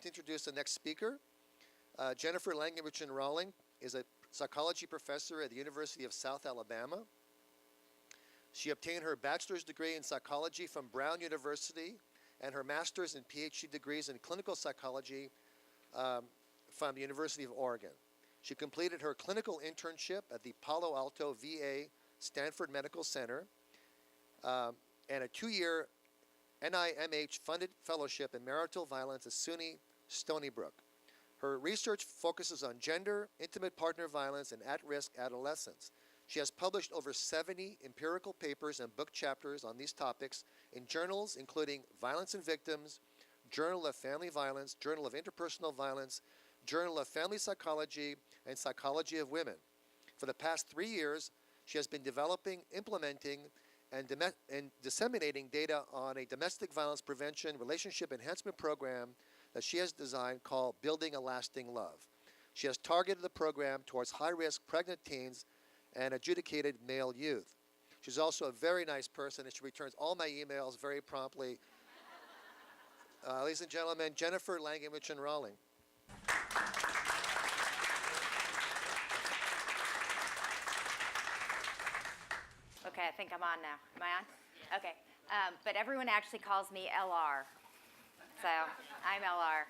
to introduce the next speaker. Jennifer Langhinrichsen Rohling is a psychology professor at the University of South Alabama. She obtained her bachelor's degree in psychology from Brown University and her master's and PhD degrees in clinical psychology from the University of Oregon. She completed her clinical internship at the Palo Alto VA Stanford Medical Center and a 2-year NIMH-funded fellowship in marital violence at SUNY Stony Brook. Her research focuses on gender, intimate partner violence, and at-risk adolescents. She has published over 70 empirical papers and book chapters on these topics in journals including Violence and Victims, Journal of Family Violence, Journal of Interpersonal Violence, Journal of Family Psychology, and Psychology of Women. For the past 3 years, she has been developing, implementing, and disseminating data on a domestic violence prevention relationship enhancement program that she has designed called Building a Lasting Love. She has targeted the program towards high-risk pregnant teens and adjudicated male youth. She's also a very nice person, and she returns all my emails very promptly. Ladies and gentlemen, Jennifer Langhinrichsen Rohling. Okay, I think I'm on now. Am I on? Yeah. Okay. But everyone actually calls me LR. So I'm LR.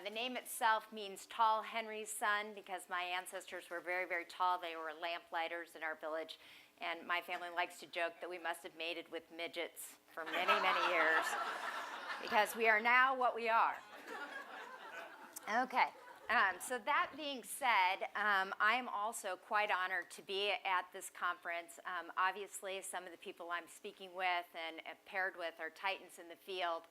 The name itself means Tall Henry's Son because my ancestors were very, very tall. They were lamplighters in our village. And my family likes to joke that we must have mated with midgets for many, many years because we are now what we are. Okay. So that being said, I am also quite honored to be at this conference. Obviously, some of the people I'm speaking with and paired with are titans in the field.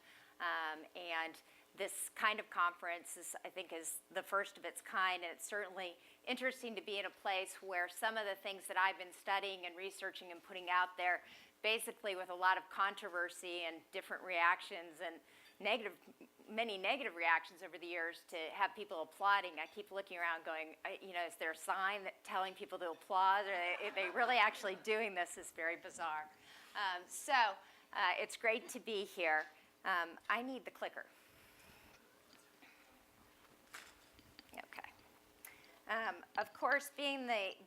And this kind of conference I think is the first of its kind, and it's certainly interesting to be in a place where some of the things that I've been studying and researching and putting out there, basically with a lot of controversy and different reactions and many negative reactions over the years, to have people applauding. I keep looking around going, is there a sign telling people to applaud? Are they really actually doing this? Is very bizarre. So it's great to be here. I need the clicker. Okay. Of course, being the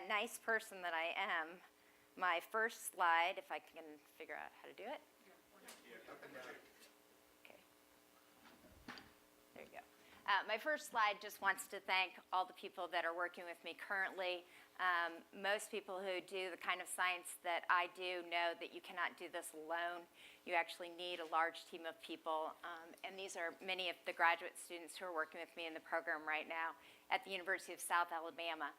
nice person that I am, my first slide, if I can figure out how to do it. Okay. There you go. My first slide just wants to thank all the people that are working with me currently. Most people who do the kind of science that I do know that you cannot do this alone. You actually need a large team of people. And these are many of the graduate students who are working with me in the program right now at the University of South Alabama.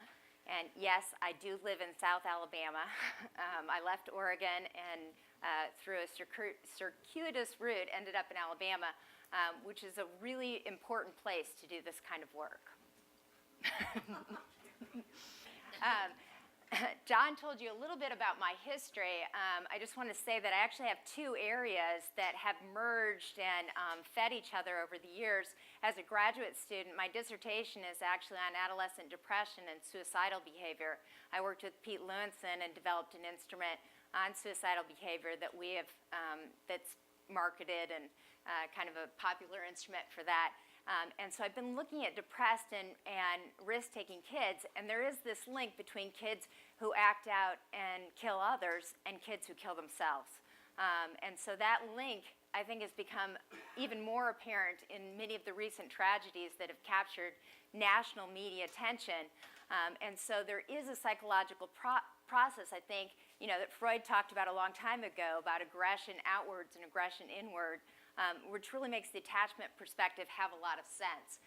And yes, I do live in South Alabama. I left Oregon and through a circuitous route ended up in Alabama, which is a really important place to do this kind of work. John told you a little bit about my history. I just want to say that I actually have two areas that have merged and fed each other over the years. As a graduate student, my dissertation is actually on adolescent depression and suicidal behavior. I worked with Pete Lewinson and developed an instrument on suicidal behavior that we have that's marketed and kind of a popular instrument for that. And so I've been looking at depressed and risk-taking kids, and there is this link between kids who act out and kill others and kids who kill themselves. And so that link, I think, has become even more apparent in many of the recent tragedies that have captured national media attention. And so there is a psychological process, I think, that Freud talked about a long time ago, about aggression outwards and aggression inward, which really makes the attachment perspective have a lot of sense.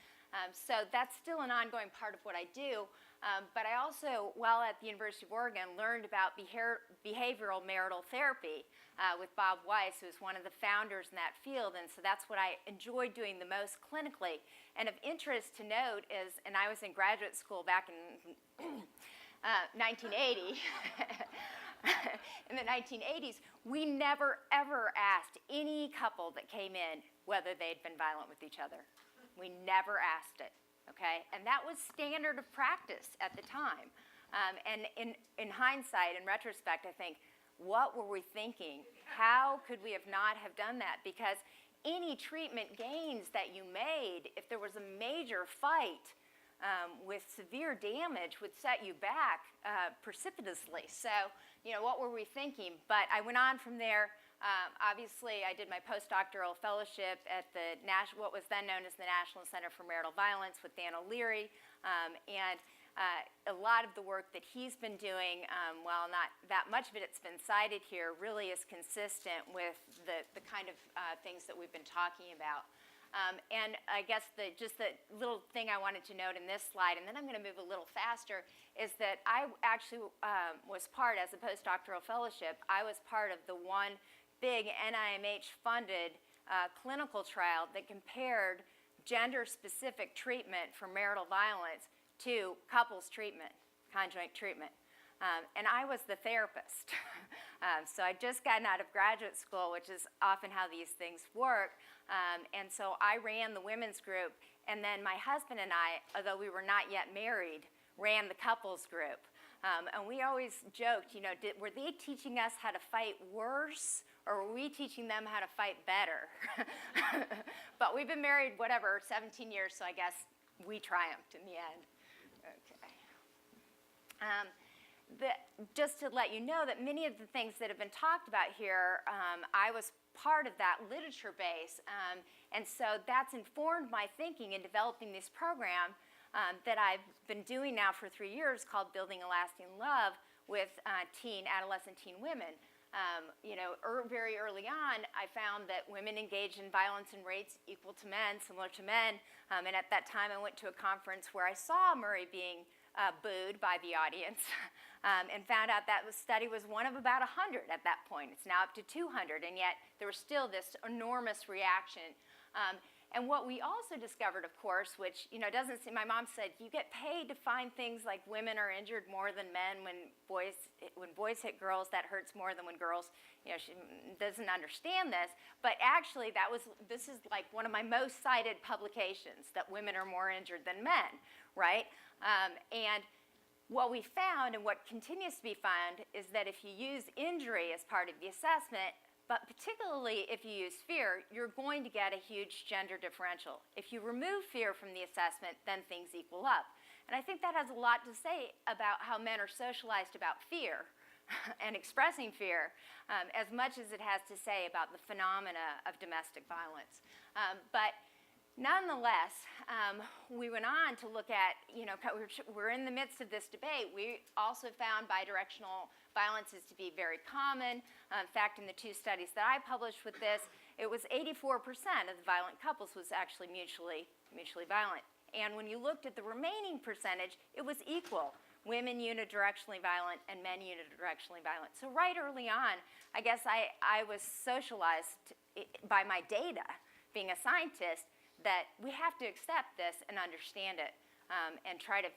So that's still an ongoing part of what I do. But I also, while at the University of Oregon, learned about behavioral marital therapy with Bob Weiss, who's one of the founders in that field. And so that's what I enjoy doing the most clinically. And of interest to note is, and I was in graduate school back in 1980. In the 1980s, we never, ever asked any couple that came in whether they'd been violent with each other. We never asked it, okay? And that was standard of practice at the time. And in hindsight, in retrospect, I think, what were we thinking? How could we have not have done that? Because any treatment gains that you made, if there was a major fight with severe damage, would set you back precipitously. So, what were we thinking? But I went on from there. Obviously, I did my postdoctoral fellowship at what was then known as the National Center for Marital Violence with Dan O'Leary, and a lot of the work that he's been doing, while not that much of it's been cited here, really is consistent with the kind of things that we've been talking about. And I guess just the little thing I wanted to note in this slide, and then I'm going to move a little faster, is that I actually was part, as a postdoctoral fellowship, I was part of the one big NIMH-funded clinical trial that compared gender-specific treatment for marital violence to couples treatment, conjoint treatment. And I was the therapist. So I'd just gotten out of graduate school, which is often how these things work. And so I ran the women's group, and then my husband and I, although we were not yet married, ran the couples group. And we always joked, were they teaching us how to fight worse, or were we teaching them how to fight better? But we've been married, 17 years, so I guess we triumphed in the end. Okay. Just to let you know that many of the things that have been talked about here, I was part of that literature base, and so that's informed my thinking in developing this program that I've been doing now for 3 years, called Building a Lasting Love, with adolescent teen women. Very early on, I found that women engage in violence in rates equal to men, similar to men, and at that time I went to a conference where I saw Murray being booed by the audience, and found out that the study was one of about 100 at that point. It's now up to 200, and yet there was still this enormous reaction. And what we also discovered, of course, which doesn't seem, my mom said, you get paid to find things like women are injured more than men when boys hit girls, that hurts more than when girls, she doesn't understand this. But actually, this is like one of my most cited publications, that women are more injured than men, right? And what we found, and what continues to be found, is that if you use injury as part of the assessment, but particularly if you use fear, you're going to get a huge gender differential. If you remove fear from the assessment, then things equal up. And I think that has a lot to say about how men are socialized about fear and expressing fear, as much as it has to say about the phenomena of domestic violence. But nonetheless, we went on to look at, we're in the midst of this debate. We also found bidirectional violence is to be very common. In fact, in the 2 studies that I published with this, it was 84% of the violent couples was actually mutually violent. And when you looked at the remaining percentage, it was equal. Women unidirectionally violent and men unidirectionally violent. So right early on, I guess I was socialized by my data, being a scientist, that we have to accept this and understand it, and try to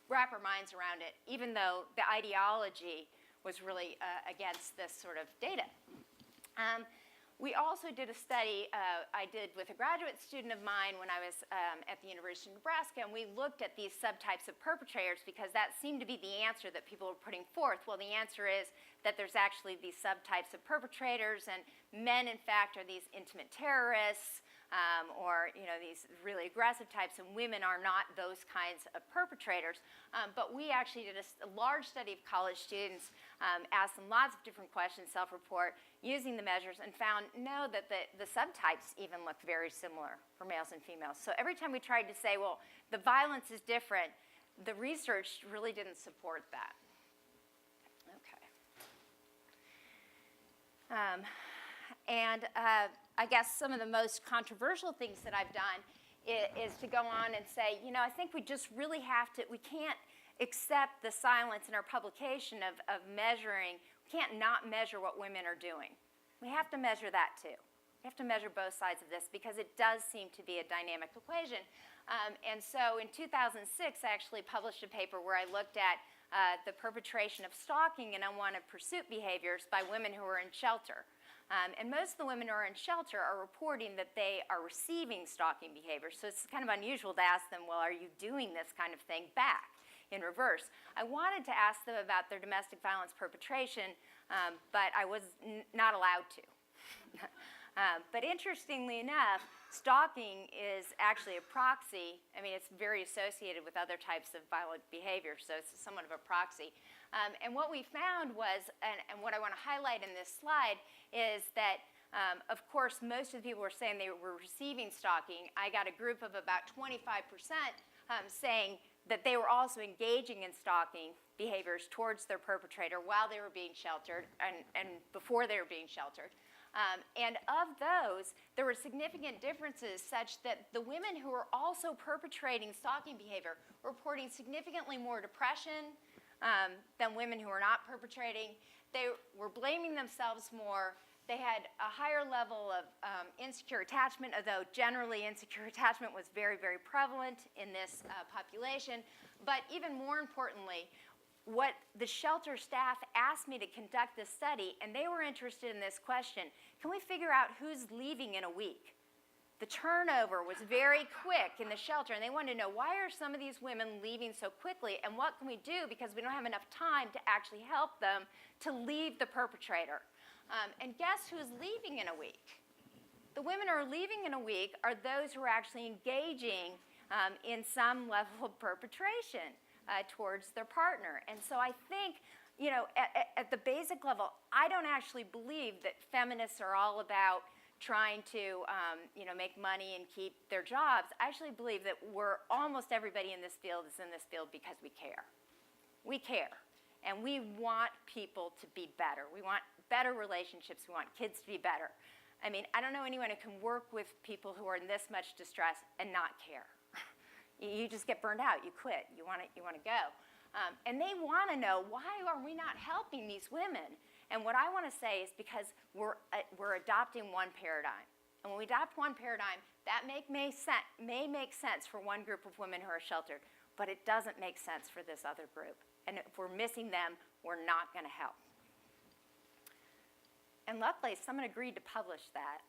wrap our minds around it, even though the ideology was really against this sort of data. We also did a study I did with a graduate student of mine when I was at the University of Nebraska, and we looked at these subtypes of perpetrators because that seemed to be the answer that people were putting forth. Well, the answer is that there's actually these subtypes of perpetrators, and men, in fact, are these intimate terrorists, or these really aggressive types, and women are not those kinds of perpetrators. But we actually did a large study of college students, asked them lots of different questions, self-report, using the measures, and found that the subtypes even look very similar for males and females. So every time we tried to say, well, the violence is different, the research really didn't support that. Okay. I guess some of the most controversial things that I've done is to go on and say, I think we just really have to, we can't accept the silence in our publication of measuring, we can't not measure what women are doing. We have to measure that too. We have to measure both sides of this because it does seem to be a dynamic equation. And so in 2006, I actually published a paper where I looked at the perpetration of stalking and unwanted pursuit behaviors by women who are in shelter. And most of the women who are in shelter are reporting that they are receiving stalking behavior. So it's kind of unusual to ask them, well, are you doing this kind of thing back in reverse? I wanted to ask them about their domestic violence perpetration, but I was not allowed to. But interestingly enough, stalking is actually a proxy. I mean, it's very associated with other types of violent behavior, so it's somewhat of a proxy. And what we found was, and what I want to highlight in this slide, is that, of course, most of the people were saying they were receiving stalking. I got a group of about 25% saying that they were also engaging in stalking behaviors towards their perpetrator while they were being sheltered and before they were being sheltered. And of those, there were significant differences such that the women who were also perpetrating stalking behavior were reporting significantly more depression than women who were not perpetrating. They were blaming themselves more. They had a higher level of insecure attachment, although generally insecure attachment was very, very prevalent in this population. But even more importantly, what the shelter staff asked me to conduct this study, and they were interested in this question: can we figure out who's leaving in a week? The turnover was very quick in the shelter, and they wanted to know, why are some of these women leaving so quickly, and what can we do, because we don't have enough time to actually help them to leave the perpetrator. And guess who's leaving in a week? The women who are leaving in a week are those who are actually engaging in some level of perpetration towards their partner. And so I think, you know, at the basic level, I don't actually believe that feminists are all about trying to, you know, make money and keep their jobs. I actually believe that almost everybody in this field is in this field because we care. We care. And we want people to be better. We want better relationships. We want kids to be better. I mean, I don't know anyone who can work with people who are in this much distress and not care. You just get burned out. You quit. You want to go. And they want to know, why are we not helping these women? And what I want to say is because we're adopting one paradigm. And when we adopt one paradigm, that may make sense for one group of women who are sheltered, but it doesn't make sense for this other group. And if we're missing them, we're not going to help. And luckily, someone agreed to publish that.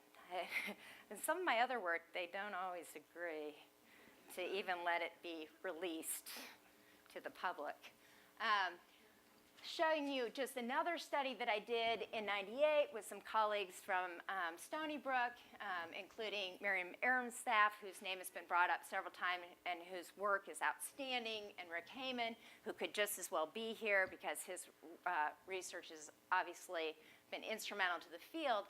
In some of my other work, they don't always agree to even let it be released to the public. Showing you just another study that I did in '98 with some colleagues from Stony Brook, including Miriam Aram's staff, whose name has been brought up several times and whose work is outstanding, and Rick Heyman, who could just as well be here because his research has obviously been instrumental to the field.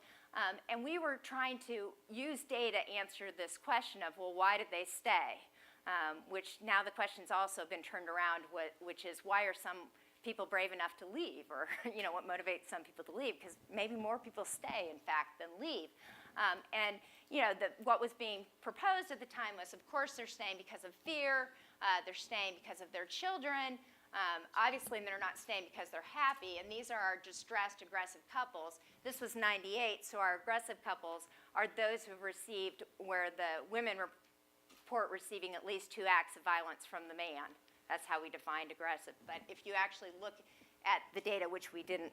And we were trying to use data to answer this question of, well, why did they stay? Which now the question's also been turned around, which is, why are some people brave enough to leave, or you know, what motivates some people to leave? Because maybe more people stay, in fact, than leave. And you know, what was being proposed at the time was, of course, they're staying because of fear. They're staying because of their children. Obviously, they're not staying because they're happy. And these are our distressed, aggressive couples. This was '98, so our aggressive couples are those who've received, where the women report receiving at least 2 acts of violence from the man. That's how we defined aggressive. But if you actually look at the data, which we didn't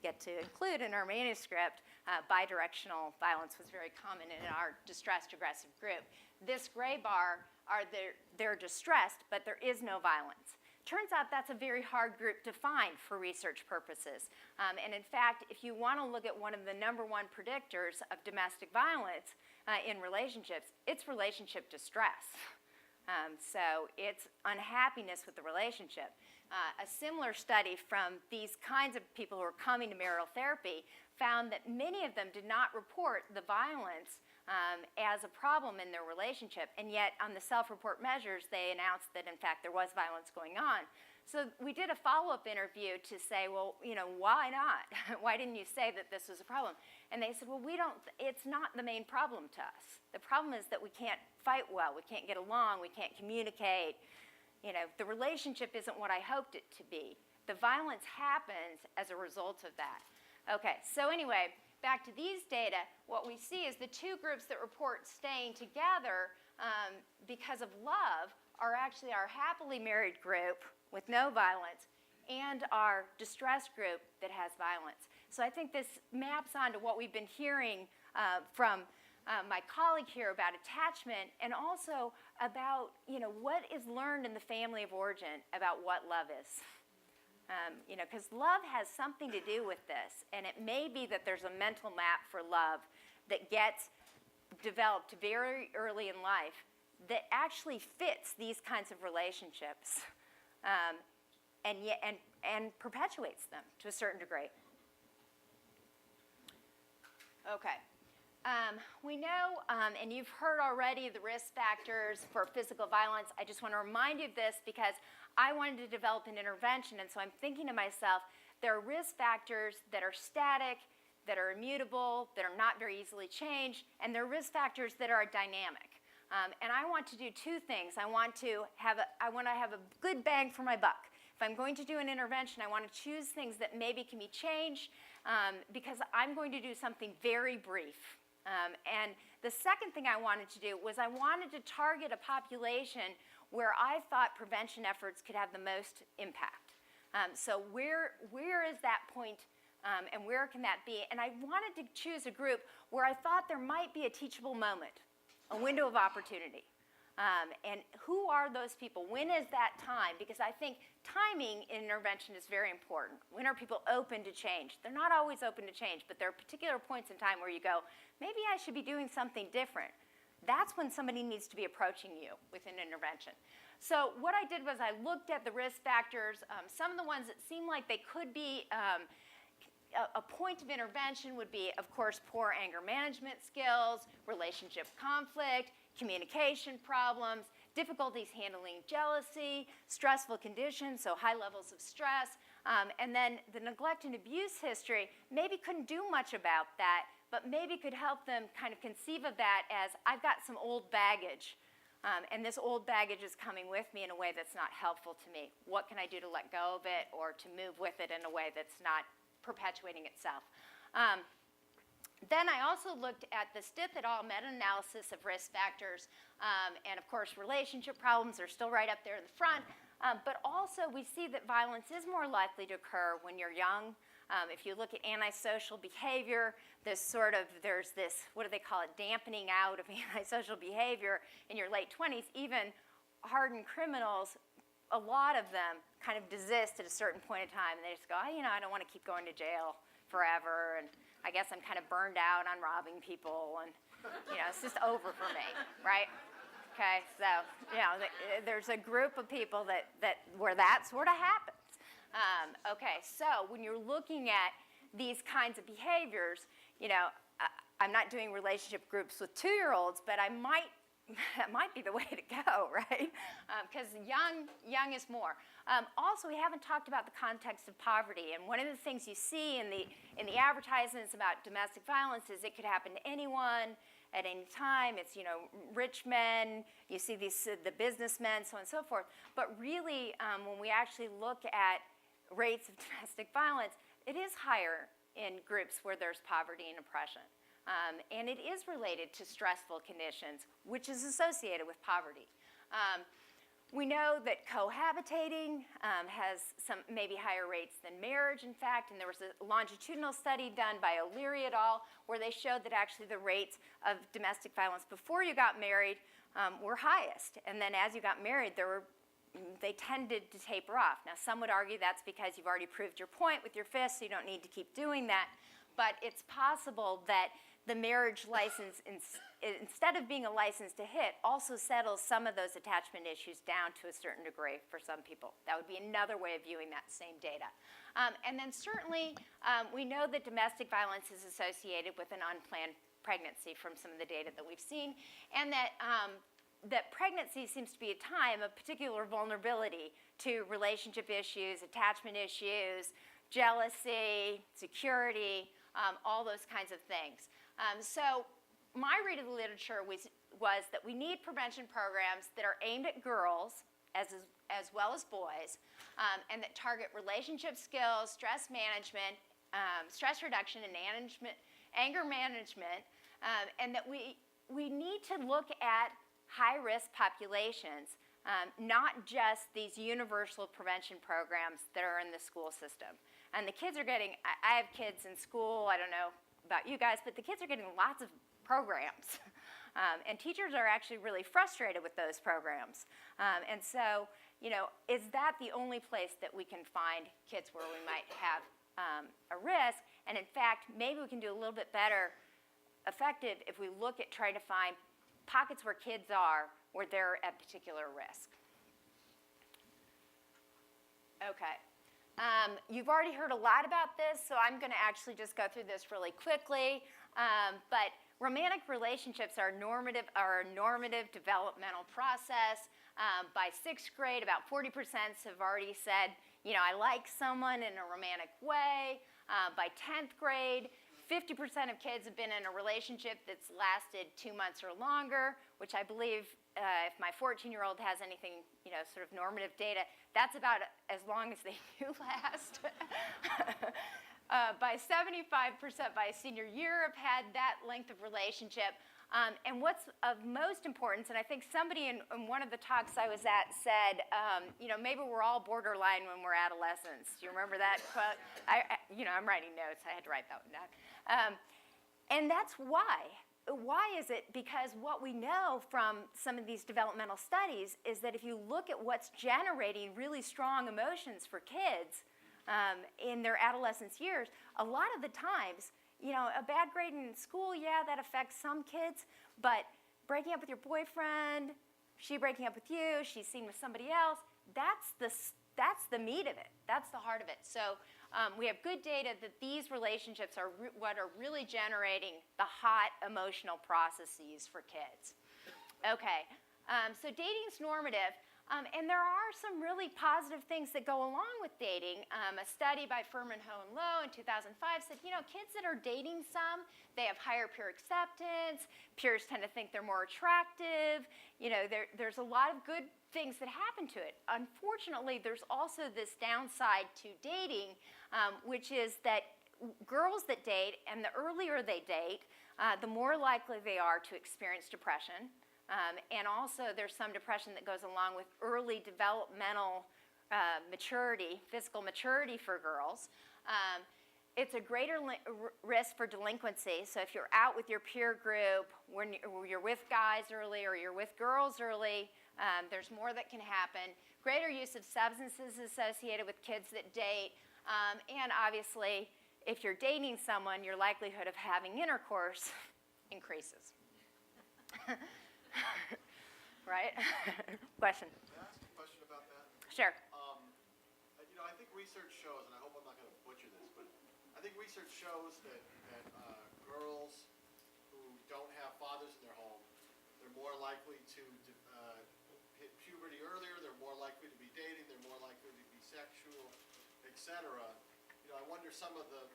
get to include in our manuscript, bidirectional violence was very common in our distressed aggressive group. This gray bar are they're distressed, but there is no violence. Turns out that's a very hard group to find for research purposes. And in fact, if you want to look at one of the #1 predictors of domestic violence in relationships, it's relationship distress. So it's unhappiness with the relationship. A similar study from these kinds of people who are coming to marital therapy found that many of them did not report the violence as a problem in their relationship, and yet on the self-report measures, they announced that, in fact, there was violence going on. So we did a follow-up interview to say, well, you know, why not? Why didn't you say that this was a problem? And they said, well, it's not the main problem to us. The problem is that we can't fight well, we can't get along, we can't communicate. You know, the relationship isn't what I hoped it to be. The violence happens as a result of that. Okay, so anyway, back to these data, what we see is the 2 groups that report staying together because of love are actually our happily married group with no violence and our distressed group that has violence. So I think this maps onto what we've been hearing from my colleague here about attachment, and also about, you know, what is learned in the family of origin about what love is. You know, because love has something to do with this, and it may be that there's a mental map for love that gets developed very early in life that actually fits these kinds of relationships, and perpetuates them to a certain degree. Okay. We know, and you've heard already, the risk factors for physical violence. I just want to remind you of this because I wanted to develop an intervention, and so I'm thinking to myself, there are risk factors that are static, that are immutable, that are not very easily changed, and there are risk factors that are dynamic. And I want to do two things. I want to have a good bang for my buck. If I'm going to do an intervention, I want to choose things that maybe can be changed because I'm going to do something very brief. And the second thing I wanted to do was I wanted to target a population where I thought prevention efforts could have the most impact. So where is that point, and where can that be? And I wanted to choose a group where I thought there might be a teachable moment, a window of opportunity. And who are those people? When is that time? Because I think timing in intervention is very important. When are people open to change? They're not always open to change, but there are particular points in time where you go, maybe I should be doing something different. That's when somebody needs to be approaching you with an intervention. So what I did was I looked at the risk factors. Some of the ones that seemed like they could be a point of intervention would be, of course, poor anger management skills, relationship conflict, communication problems, difficulties handling jealousy, stressful conditions, so high levels of stress, and then the neglect and abuse history maybe couldn't do much about that, but maybe could help them kind of conceive of that as, I've got some old baggage, and this old baggage is coming with me in a way that's not helpful to me. What can I do to let go of it or to move with it in a way that's not perpetuating itself? Then I also looked at the Stith et al. Meta-analysis of risk factors, and of course relationship problems are still right up there in the front, but also we see that violence is more likely to occur when you're young. If you look at antisocial behavior, there's this, what do they call it, dampening out of antisocial behavior in your late 20s. Even hardened criminals, a lot of them kind of desist at a certain point in time, and they just go, I don't want to keep going to jail forever, and I guess I'm kind of burned out on robbing people, and it's just over for me, right? Okay, so there's a group of people where that sort of happens. Okay, so when you're looking at these kinds of behaviors, I'm not doing relationship groups with 2-year-olds, but that might be the way to go, right? Because young is more. Also, we haven't talked about the context of poverty, and one of the things you see in the advertisements about domestic violence is it could happen to anyone at any time. It's rich men. You see the businessmen, so on and so forth. But really, when we actually look at rates of domestic violence, it is higher in groups where there's poverty and oppression. And it is related to stressful conditions, which is associated with poverty. We know that cohabitating has some maybe higher rates than marriage, in fact, and there was a longitudinal study done by O'Leary et al. Where they showed that actually the rates of domestic violence before you got married were highest, and then as you got married, they tended to taper off. Now, some would argue that's because you've already proved your point with your fists, so you don't need to keep doing that, but it's possible that the marriage license, instead of being a license to hit, also settles some of those attachment issues down to a certain degree for some people. That would be another way of viewing that same data. And then certainly, we know that domestic violence is associated with an unplanned pregnancy from some of the data that we've seen, and that pregnancy seems to be a time of particular vulnerability to relationship issues, attachment issues, jealousy, security, all those kinds of things. So my read of the literature was that we need prevention programs that are aimed at girls as well as boys, and that target relationship skills, stress management, stress reduction and anger management, and that we need to look at high-risk populations, not just these universal prevention programs that are in the school system. And the kids are getting, I have kids in school, I don't know about you guys, but the kids are getting lots of programs. And teachers are actually really frustrated with those programs. And so, is that the only place that we can find kids where we might have a risk? And in fact, maybe we can do a little bit better effective if we look at trying to find pockets where kids are where they're at particular risk. Okay. You've already heard a lot about this, so I'm going to actually just go through this really quickly. But romantic relationships are a normative developmental process. By 6th grade, about 40% have already said, I like someone in a romantic way. By 10th grade, 50% of kids have been in a relationship that's lasted 2 months or longer, which I believe, if my 14-year-old has anything, sort of normative data, that's about as long as they do last. By 75% by senior year have had that length of relationship. And what's of most importance, and I think somebody in one of the talks I was at said, maybe we're all borderline when we're adolescents. Do you remember that quote? I'm writing notes. I had to write that one down. And that's why. Why is it? Because what we know from some of these developmental studies is that if you look at what's generating really strong emotions for kids in their adolescence years, a lot of the times, a bad grade in school, yeah, that affects some kids, but breaking up with your boyfriend, she breaking up with you, she's seen with somebody else, that's the meat of it. That's the heart of it. So we have good data that these relationships are what are really generating the hot emotional processes for kids. Okay, so dating's normative. And there are some really positive things that go along with dating. A study by Furman, Ho, and Lowe in 2005 said, kids that are dating some, they have higher peer acceptance. Peers tend to think they're more attractive. There's a lot of good things that happen to it. Unfortunately, there's also this downside to dating, which is that girls that date, and the earlier they date, the more likely they are to experience depression. And also there's some depression that goes along with early developmental maturity, physical maturity for girls. It's a greater risk for delinquency. So if you're out with your peer group, when you're with guys early or you're with girls early, there's more that can happen. Greater use of substances associated with kids that date. And obviously, if you're dating someone, your likelihood of having intercourse increases. Right? Question? Can I ask a question about that? Sure. I think research shows, and I hope I'm not going to butcher this, but I think research shows that girls who don't have fathers in their home, they're more likely to hit puberty earlier, they're more likely to be dating, they're more likely to be sexual, etc. I wonder some of the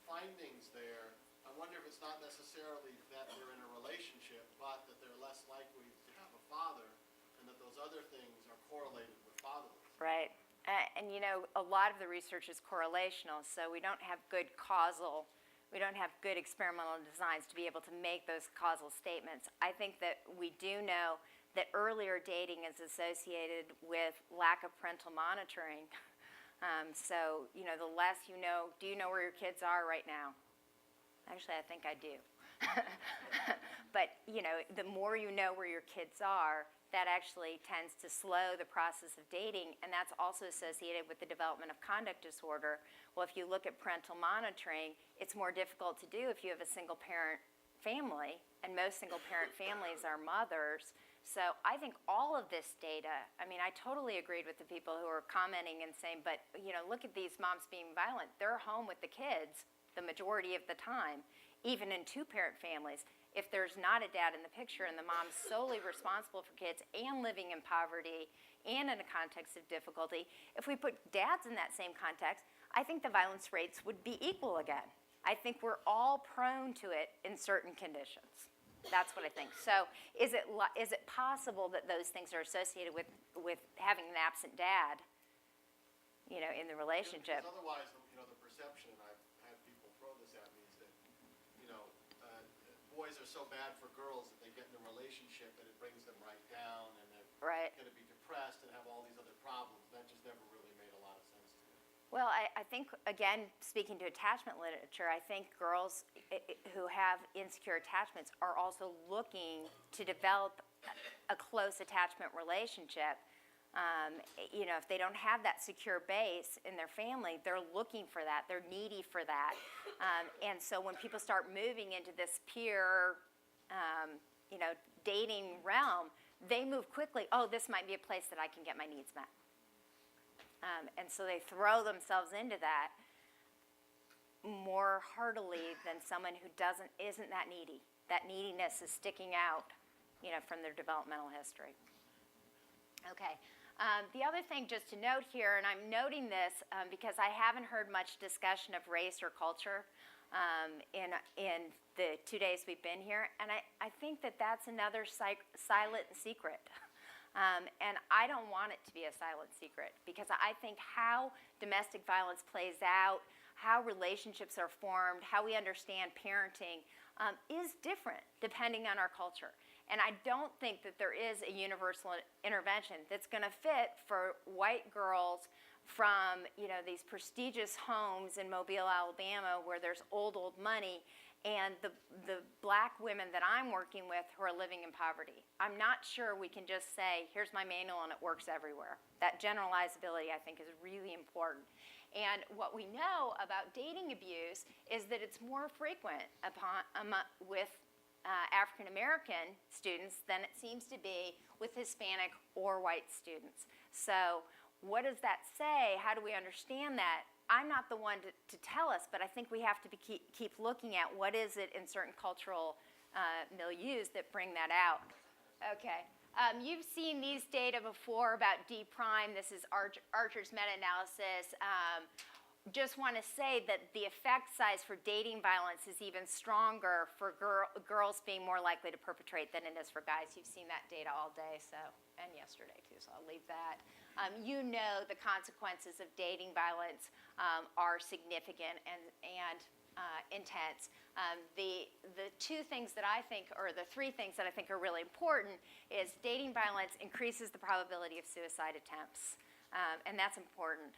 findings there. I wonder if it's not necessarily that they're in a relationship, but that they're less likely to have a father, and that those other things are correlated with fatherlessness. Right. And a lot of the research is correlational, so we don't have good experimental designs to be able to make those causal statements. I think that we do know that earlier dating is associated with lack of parental monitoring. So, the less you know, do you know where your kids are right now? Actually, I think I do. But, the more you know where your kids are, that actually tends to slow the process of dating, and that's also associated with the development of conduct disorder. Well, if you look at parental monitoring, it's more difficult to do if you have a single-parent family, and most single-parent families are mothers. So I think all of this data, I totally agreed with the people who are commenting and saying, but, look at these moms being violent. They're home with the kids the majority of the time, even in two-parent families. If there's not a dad in the picture and the mom's solely responsible for kids and living in poverty and in a context of difficulty, if we put dads in that same context, I think the violence rates would be equal again. I think we're all prone to it in certain conditions. That's what I think. So is it possible that those things are associated with having an absent dad, in the relationship? Because otherwise, the perception, and I've had people throw this at me, is that, boys are so bad for girls that they get in a relationship and it brings them right down, and they're going to be depressed and have all these other problems. That just never really made a lot of sense to me. Well, I think, again, speaking to attachment literature, I think girls who have insecure attachments are also looking to develop a close attachment relationship. If they don't have that secure base in their family, they're looking for that. They're needy for that. And so when people start moving into this peer, dating realm, they move quickly. Oh, this might be a place that I can get my needs met. And so they throw themselves into that more heartily than someone who isn't that needy. That neediness is sticking out, from their developmental history. Okay. The other thing just to note here, and I'm noting this because I haven't heard much discussion of race or culture in the 2 days we've been here, and I think that's another silent secret. And I don't want it to be a silent secret, because I think how domestic violence plays out, how relationships are formed, how we understand parenting is different depending on our culture. And I don't think that there is a universal intervention that's going to fit for white girls from, these prestigious homes in Mobile, Alabama, where there's old money, and the black women that I'm working with who are living in poverty. I'm not sure we can just say, here's my manual and it works everywhere. That generalizability, I think, is really important. And what we know about dating abuse is that it's more frequent with African American students than it seems to be with Hispanic or white students. So what does that say? How do we understand that? I'm not the one to tell us, but I think we have to keep looking at what is it in certain cultural milieus that bring that out. Okay. You've seen these data before about D prime. This is Archer's meta-analysis. Just want to say that the effect size for dating violence is even stronger for girls being more likely to perpetrate than it is for guys. You've seen that data all day, and yesterday too, so I'll leave that. The consequences of dating violence are significant and intense. The two things that I think, or the three things that I think are really important, is dating violence increases the probability of suicide attempts, and that's important.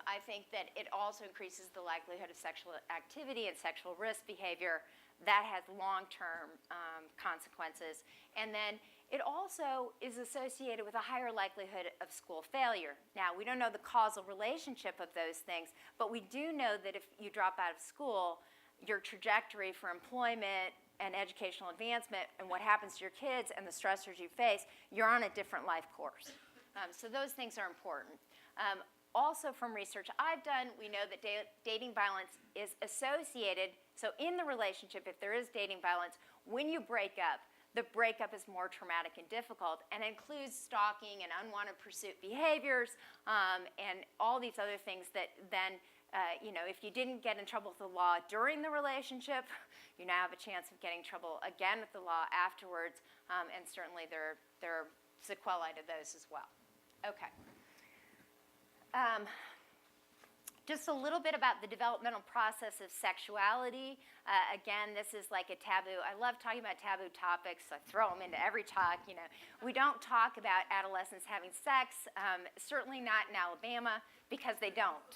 I think that it also increases the likelihood of sexual activity and sexual risk behavior. That has long-term consequences. And then it also is associated with a higher likelihood of school failure. Now, we don't know the causal relationship of those things, but we do know that if you drop out of school, your trajectory for employment and educational advancement and what happens to your kids and the stressors you face, you're on a different life course. So those things are important. Also from research I've done, we know that dating violence is associated, so in the relationship, if there is dating violence, when you break up, the breakup is more traumatic and difficult, and includes stalking and unwanted pursuit behaviors, and all these other things that then, if you didn't get in trouble with the law during the relationship, you now have a chance of getting in trouble again with the law afterwards, and certainly there are sequelae to those as well. Okay. Just a little bit about the developmental process of sexuality. Again, this is like a taboo. I love talking about taboo topics. I throw them into every talk. We don't talk about adolescents having sex, certainly not in Alabama, because they don't.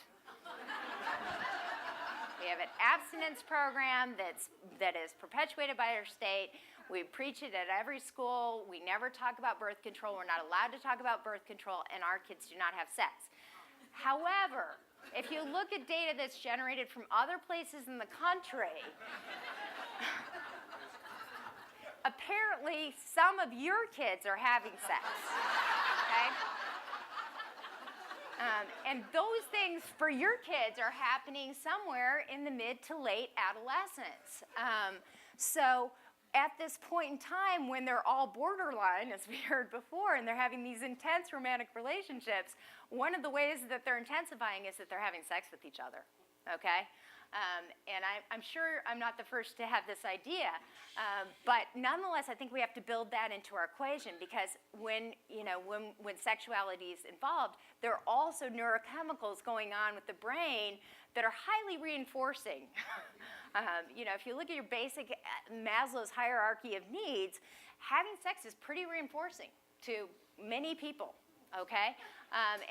We have an abstinence program that is perpetuated by our state. We preach it at every school. We never talk about birth control. We're not allowed to talk about birth control, and our kids do not have sex. However, if you look at data that's generated from other places in the country, apparently some of your kids are having sex, okay? And those things for your kids are happening somewhere in the mid to late adolescence. So at this point in time, when they're all borderline, as we heard before, and they're having these intense romantic relationships, one of the ways that they're intensifying is that they're having sex with each other, okay? And I'm sure I'm not the first to have this idea, but nonetheless, I think we have to build that into our equation, because when sexuality is involved, there are also neurochemicals going on with the brain that are highly reinforcing. If you look at your basic Maslow's hierarchy of needs, having sex is pretty reinforcing to many people, okay?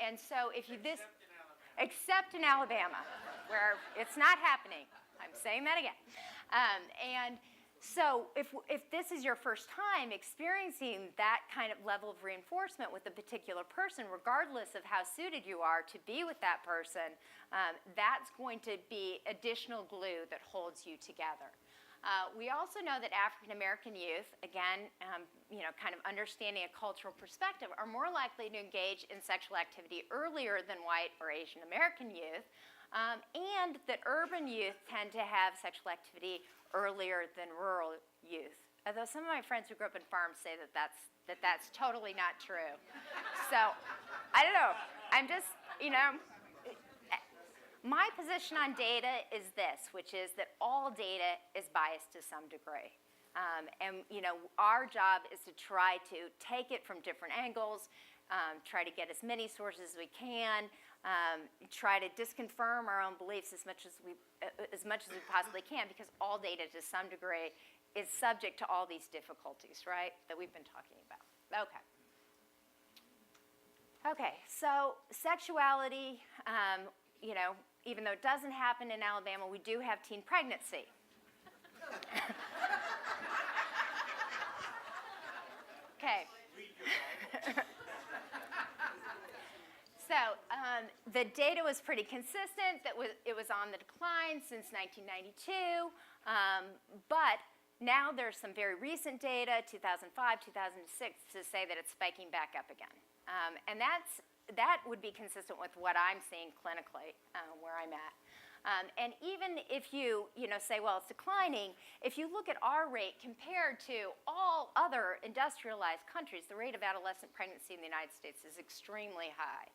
And so if you except in Alabama, where it's not happening. I'm saying that again. And So if this is your first time experiencing that kind of level of reinforcement with a particular person, regardless of how suited you are to be with that person, that's going to be additional glue that holds you together. We also know that African American youth, again, kind of understanding a cultural perspective, are more likely to engage in sexual activity earlier than white or Asian American youth, and that urban youth tend to have sexual activity earlier than rural youth. Although some of my friends who grew up in farms say that that's totally not true. So, I don't know. I'm just, my position on data is this, which is that all data is biased to some degree. And our job is to try to take it from different angles, try to get as many sources as we can, try to disconfirm our own beliefs as much as we possibly can, because all data to some degree is subject to all these difficulties, right, that we've been talking about. Okay, so sexuality, even though it doesn't happen in Alabama, we do have teen pregnancy. Okay. So the data was pretty consistent. It was on the decline since 1992. But now there's some very recent data, 2005, 2006, to say that it's spiking back up again. And that would be consistent with what I'm seeing clinically, where I'm at. And even if you say, well, it's declining, if you look at our rate compared to all other industrialized countries, the rate of adolescent pregnancy in the United States is extremely high.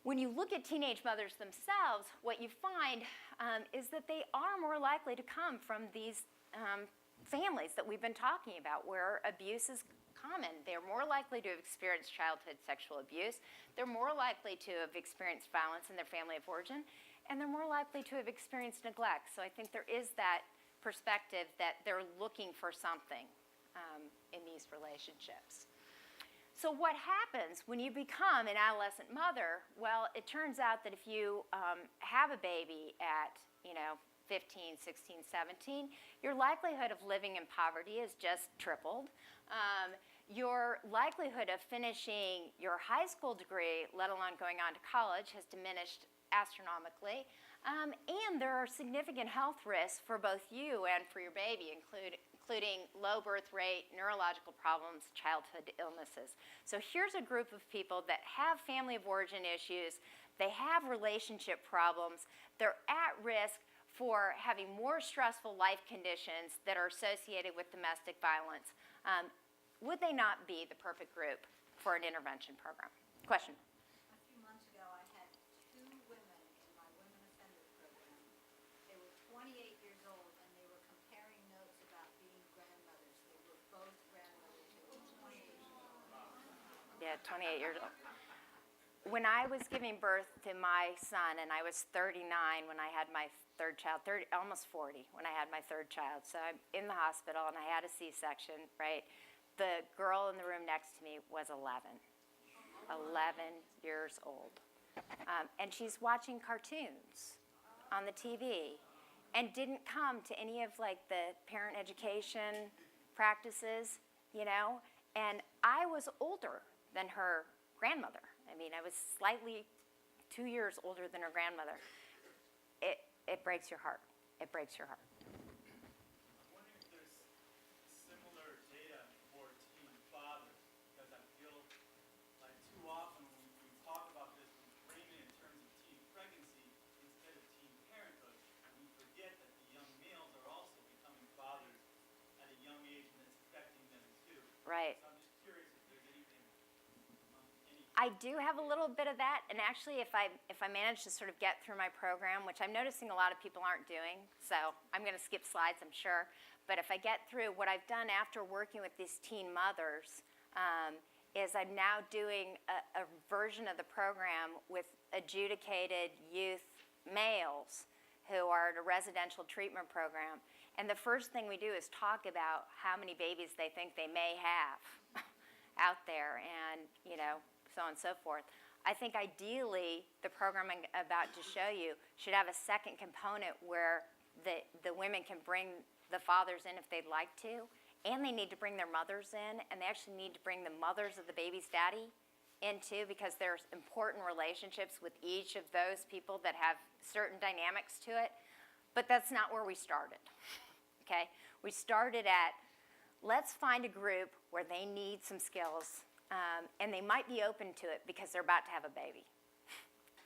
When you look at teenage mothers themselves, what you find is that they are more likely to come from these families that we've been talking about, where abuse is common. They're more likely to have experienced childhood sexual abuse. They're more likely to have experienced violence in their family of origin. And they're more likely to have experienced neglect. So I think there is that perspective that they're looking for something in these relationships. So what happens when you become an adolescent mother? Well, it turns out that if you have a baby at 15, 16, 17, your likelihood of living in poverty is just tripled. Your likelihood of finishing your high school degree, let alone going on to college, has diminished astronomically. And there are significant health risks for both you and for your baby, including low birth rate, neurological problems, childhood illnesses. So here's a group of people that have family of origin issues. They have relationship problems. They're at risk for having more stressful life conditions that are associated with domestic violence. Would they not be the perfect group for an intervention program? Question? A few months ago, I had two women in my women offender program. They were 28 years old, and they were comparing notes about being grandmothers. They were both grandmothers. They were 28 years old. Yeah, 28 years old. When I was giving birth to my son, and I was 39 when I had my third child, almost 40 when I had my third child. So I'm in the hospital, and I had a C-section, right? The girl in the room next to me was 11 years old. And she's watching cartoons on the TV and didn't come to any of the parent education practices, and I was older than her grandmother. I mean, I was slightly 2 years older than her grandmother. It breaks your heart. It breaks your heart. I'm wondering if there's similar data for teen fathers, because I feel like too often when we talk about this, we frame it in terms of teen pregnancy instead of teen parenthood, and we forget that the young males are also becoming fathers at a young age, and it's affecting them too. Right. So I'm just curious if there's anything, I do have a little bit of that, and actually if I manage to sort of get through my program, which I'm noticing a lot of people aren't doing, so I'm going to skip slides, I'm sure, but if I get through, what I've done after working with these teen mothers is I'm now doing a version of the program with adjudicated youth males who are at a residential treatment program, and the first thing we do is talk about how many babies they think they may have out there, and so on and so forth. I think ideally the program I'm about to show you should have a second component where the women can bring the fathers in if they'd like to, and they need to bring their mothers in, and they actually need to bring the mothers of the baby's daddy in too, because there's important relationships with each of those people that have certain dynamics to it. But that's not where we started, okay? We started at, let's find a group where they need some skills, and they might be open to it because they're about to have a baby.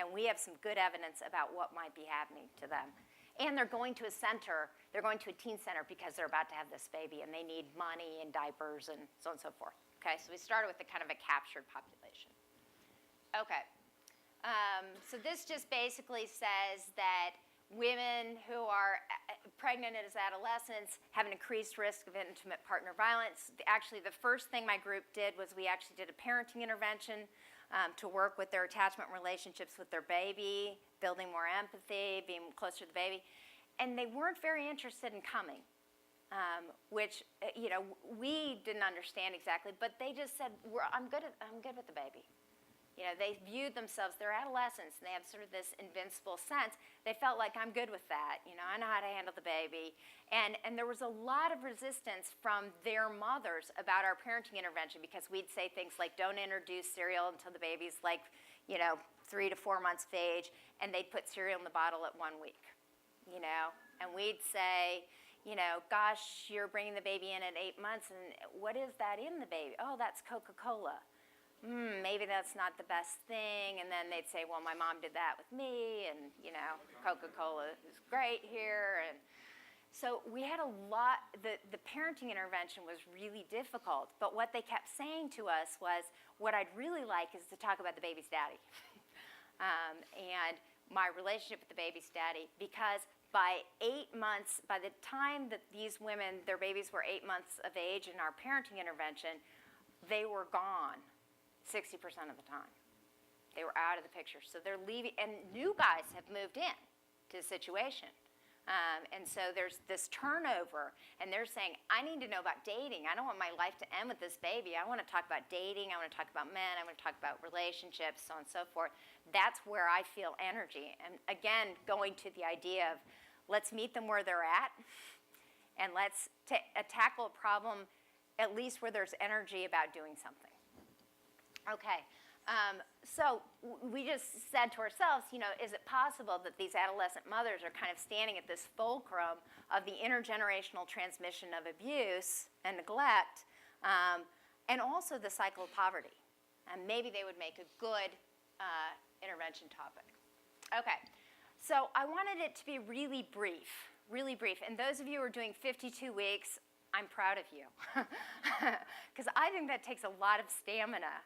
And we have some good evidence about what might be happening to them. And they're going to a center, they're going to a teen center because they're about to have this baby and they need money and diapers and so on and so forth. Okay, so we started with a kind of a captured population. Okay, so this just basically says that women who are pregnant as adolescents have an increased risk of intimate partner violence. Actually, the first thing my group did was we actually did a parenting intervention to work with their attachment relationships with their baby, building more empathy, being closer to the baby. And they weren't very interested in coming, which, we didn't understand exactly, but they just said, I'm good with the baby. They viewed themselves, they're adolescents, and they have sort of this invincible sense. They felt like, I'm good with that. I know how to handle the baby. And there was a lot of resistance from their mothers about our parenting intervention because we'd say things like, don't introduce cereal until the baby's 3 to 4 months of age, and they'd put cereal in the bottle at 1 week, And we'd say, gosh, you're bringing the baby in at 8 months, and what is that in the baby? Oh, that's Coca-Cola. Maybe that's not the best thing. And then they'd say, well, my mom did that with me, and, Coca-Cola is great here. And so we had a lot, the parenting intervention was really difficult. But what they kept saying to us was, what I'd really like is to talk about the baby's daddy and my relationship with the baby's daddy. Because by 8 months, by the time that these women, their babies were 8 months of age in our parenting intervention, they were gone. 60% of the time. They were out of the picture. So they're leaving, and new guys have moved in to the situation. And so there's this turnover, and they're saying, I need to know about dating. I don't want my life to end with this baby. I want to talk about dating. I want to talk about men. I want to talk about relationships, so on and so forth. That's where I feel energy. And again, going to the idea of let's meet them where they're at, and let's tackle a problem at least where there's energy about doing something. Okay, so we just said to ourselves, is it possible that these adolescent mothers are kind of standing at this fulcrum of the intergenerational transmission of abuse and neglect, and also the cycle of poverty? And maybe they would make a good intervention topic. Okay, so I wanted it to be really brief, really brief. And those of you who are doing 52 weeks, I'm proud of you, because I think that takes a lot of stamina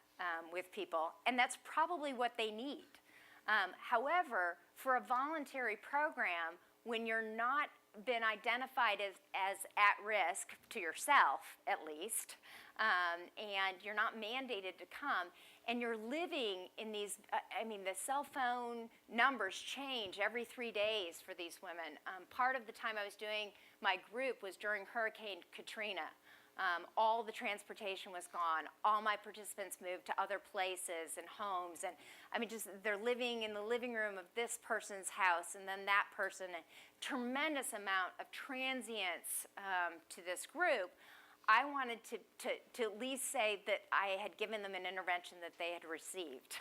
with people, and that's probably what they need. However, for a voluntary program, when you're not been identified as at risk to yourself, at least, and you're not mandated to come, and you're living in these, the cell phone numbers change every 3 days for these women. Part of the time I was doing my group was during Hurricane Katrina. All the transportation was gone. All my participants moved to other places and homes. And they're living in the living room of this person's house and then that person. A tremendous amount of transience to this group. I wanted to at least say that I had given them an intervention that they had received.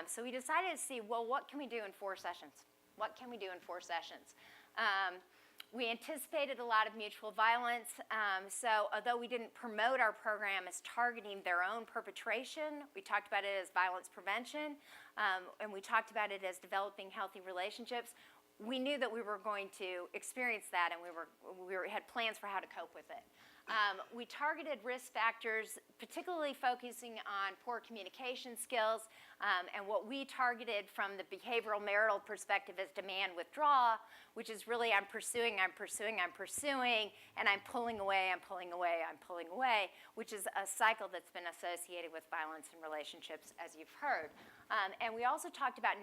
So we decided to see, well, what can we do in 4 sessions? What can we do in 4 sessions? We anticipated a lot of mutual violence, so although we didn't promote our program as targeting their own perpetration, we talked about it as violence prevention, and we talked about it as developing healthy relationships. We knew that we were going to experience that, and we had plans for how to cope with it. We targeted risk factors, particularly focusing on poor communication skills, and what we targeted from the behavioral marital perspective is demand withdraw, which is really I'm pursuing, and I'm pulling away, which is a cycle that's been associated with violence in relationships, as you've heard. And we also talked about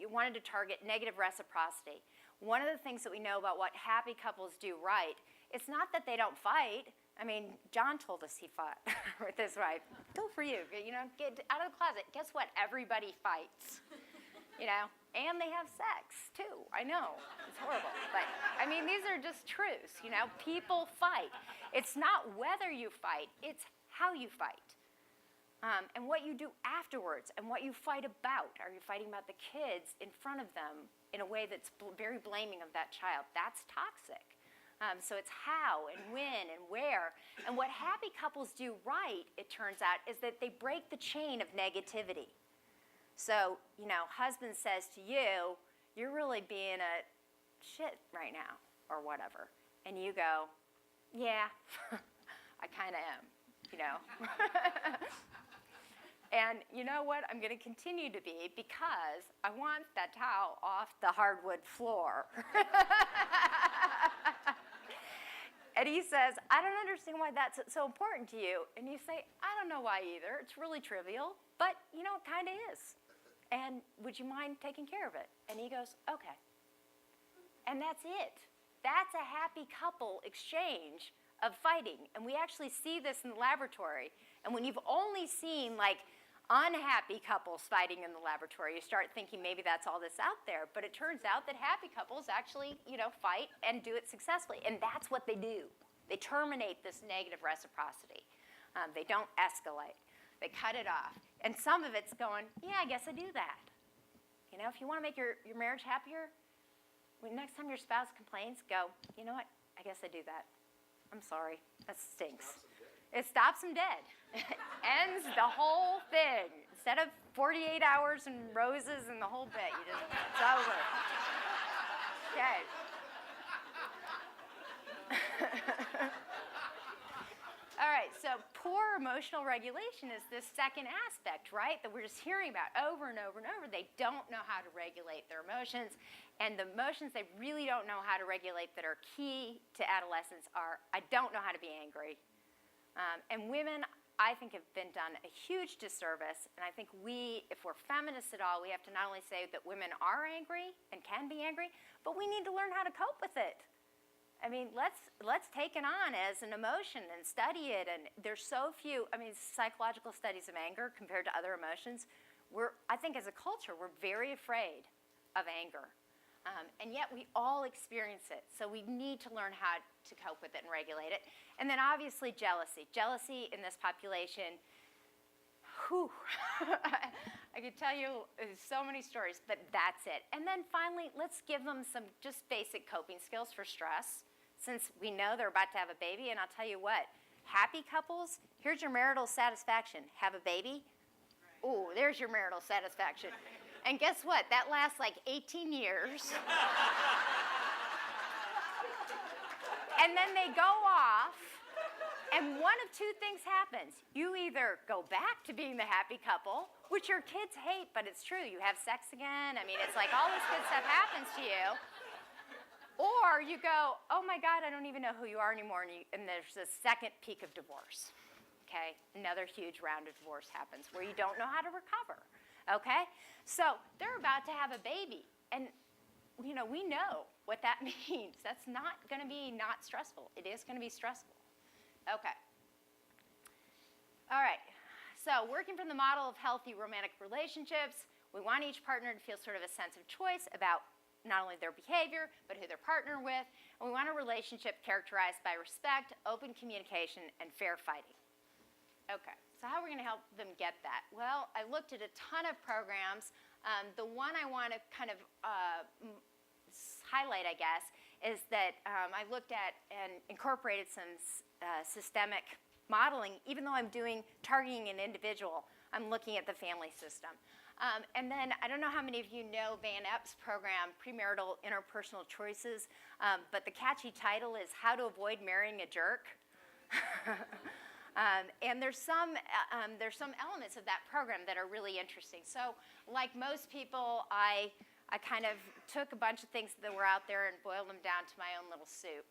you wanted to target negative reciprocity. One of the things that we know about what happy couples do right, it's not that they don't fight. John told us he fought with his wife. Go for you. Get out of the closet. Guess what? Everybody fights. and they have sex too. I know, it's horrible, but I mean, these are just truths, people fight. It's not whether you fight, it's how you fight. And what you do afterwards, and what you fight about. Are you fighting about the kids in front of them in a way that's very blaming of that child? That's toxic. So it's how and when and where. And what happy couples do right, it turns out, is that they break the chain of negativity. So, husband says to you, you're really being a shit right now, or whatever. And you go, yeah, I kind of am, And you know what? I'm going to continue to be because I want that towel off the hardwood floor. And he says, I don't understand why that's so important to you. And you say, I don't know why either. It's really trivial, but it kind of is. And would you mind taking care of it? And he goes, okay. And that's it. That's a happy couple exchange of fighting. And we actually see this in the laboratory. And when you've only seen unhappy couples fighting in the laboratory, you start thinking maybe that's all that's out there. But it turns out that happy couples actually, fight and do it successfully. And that's what they do. They terminate this negative reciprocity. They don't escalate. They cut it off. And some of it's going, yeah, I guess I do that. If you want to make your marriage happier, next time your spouse complains, go, you know what, I guess I do that. I'm sorry, that stinks. It stops them dead. Ends the whole thing. Instead of 48 hours and roses and the whole bit, it's over. Okay. All right, so poor emotional regulation is this second aspect, right, that we're just hearing about over and over and over. They don't know how to regulate their emotions, and the emotions they really don't know how to regulate that are key to adolescence are, I don't know how to be angry. And women, I think, have been done a huge disservice, and I think if we're feminists at all, we have to not only say that women are angry and can be angry, but we need to learn how to cope with it. I mean, let's take it on as an emotion and study it. And there's so few, psychological studies of anger compared to other emotions. I think as a culture, we're very afraid of anger. And yet we all experience it. So we need to learn how to cope with it and regulate it. And then obviously jealousy. Jealousy in this population, I could tell you so many stories, but that's it. And then finally, let's give them some just basic coping skills for stress, since we know they're about to have a baby. And I'll tell you what, happy couples, here's your marital satisfaction. Have a baby? Ooh, there's your marital satisfaction. And guess what? That lasts 18 years. And then they go off, and one of two things happens. You either go back to being the happy couple, which your kids hate, but it's true. You have sex again. It's all this good stuff happens to you. Or you go, oh my God, I don't even know who you are anymore, and there's a second peak of divorce. Okay? Another huge round of divorce happens where you don't know how to recover. Okay? So they're about to have a baby, and we know what that means. That's not going to be not stressful. It is going to be stressful. Okay. All right. So working from the model of healthy romantic relationships, we want each partner to feel sort of a sense of choice about not only their behavior, but who they're partnered with. And we want a relationship characterized by respect, open communication, and fair fighting. Okay. So how are we going to help them get that? Well, I looked at a ton of programs. The one I want to kind of highlight, I guess, is that I looked at and incorporated some systemic modeling. Even though I'm doing targeting an individual, I'm looking at the family system. And then I don't know how many of you know Van Epps' program, Premarital Interpersonal Choices, but the catchy title is How to Avoid Marrying a Jerk. And there's some elements of that program that are really interesting. So like most people, I kind of took a bunch of things that were out there and boiled them down to my own little soup.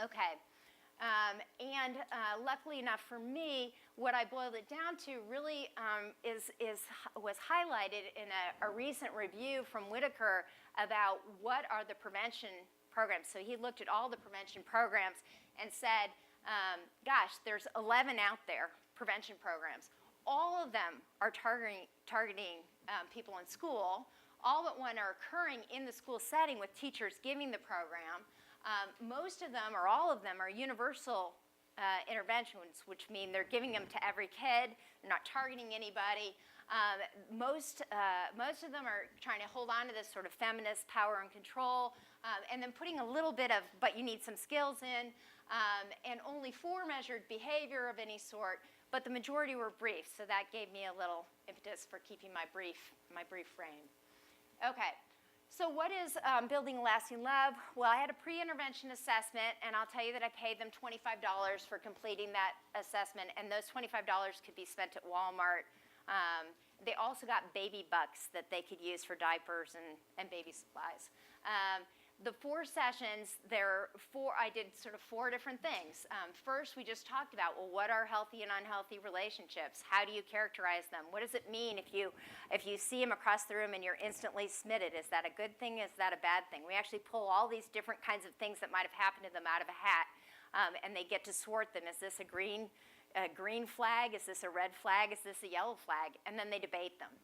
Okay. And luckily enough for me, what I boiled it down to really was highlighted in a recent review from Whitaker about what are the prevention programs. So he looked at all the prevention programs and said, gosh, there's 11 out there, prevention programs. all of them are targeting people in school. All but one are occurring in the school setting with teachers giving the program. Most of them, or all of them, are universal interventions, which mean they're giving them to every kid. They're not targeting anybody. Most of them are trying to hold on to this sort of feminist power and control, and then putting a little bit of, but you need some skills in, and only 4 measured behavior of any sort, but the majority were brief, so that gave me a little impetus for keeping my brief frame. Okay. So what is building lasting love? Well, I had a pre-intervention assessment, and I'll tell you that I paid them $25 for completing that assessment, and those $25 could be spent at Walmart. They also got baby bucks that they could use for diapers and baby supplies. The 4 sessions, I did sort of 4 different things. First, we just talked about, well, what are healthy and unhealthy relationships? How do you characterize them? What does it mean if you see them across the room and you're instantly smitten? Is that a good thing? Is that a bad thing? We actually pull all these different kinds of things that might have happened to them out of a hat, and they get to sort them. Is this a green flag? Is this a red flag? Is this a yellow flag? And then they debate them.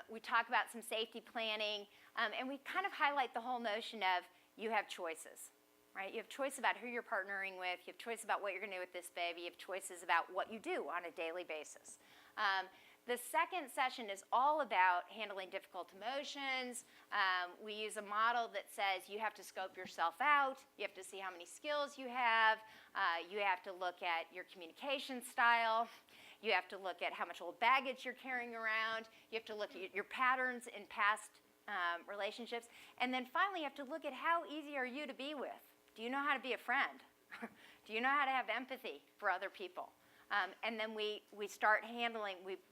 We talk about some safety planning, and we kind of highlight the whole notion of you have choices, right? You have choice about who you're partnering with. You have choice about what you're going to do with this baby. You have choices about what you do on a daily basis. The second session is all about handling difficult emotions. We use a model that says you have to scope yourself out. You have to see how many skills you have. You have to look at your communication style. You have to look at how much old baggage you're carrying around. You have to look at your patterns in past relationships. And then finally, you have to look at how easy are you to be with. Do you know how to be a friend? Do you know how to have empathy for other people? And then we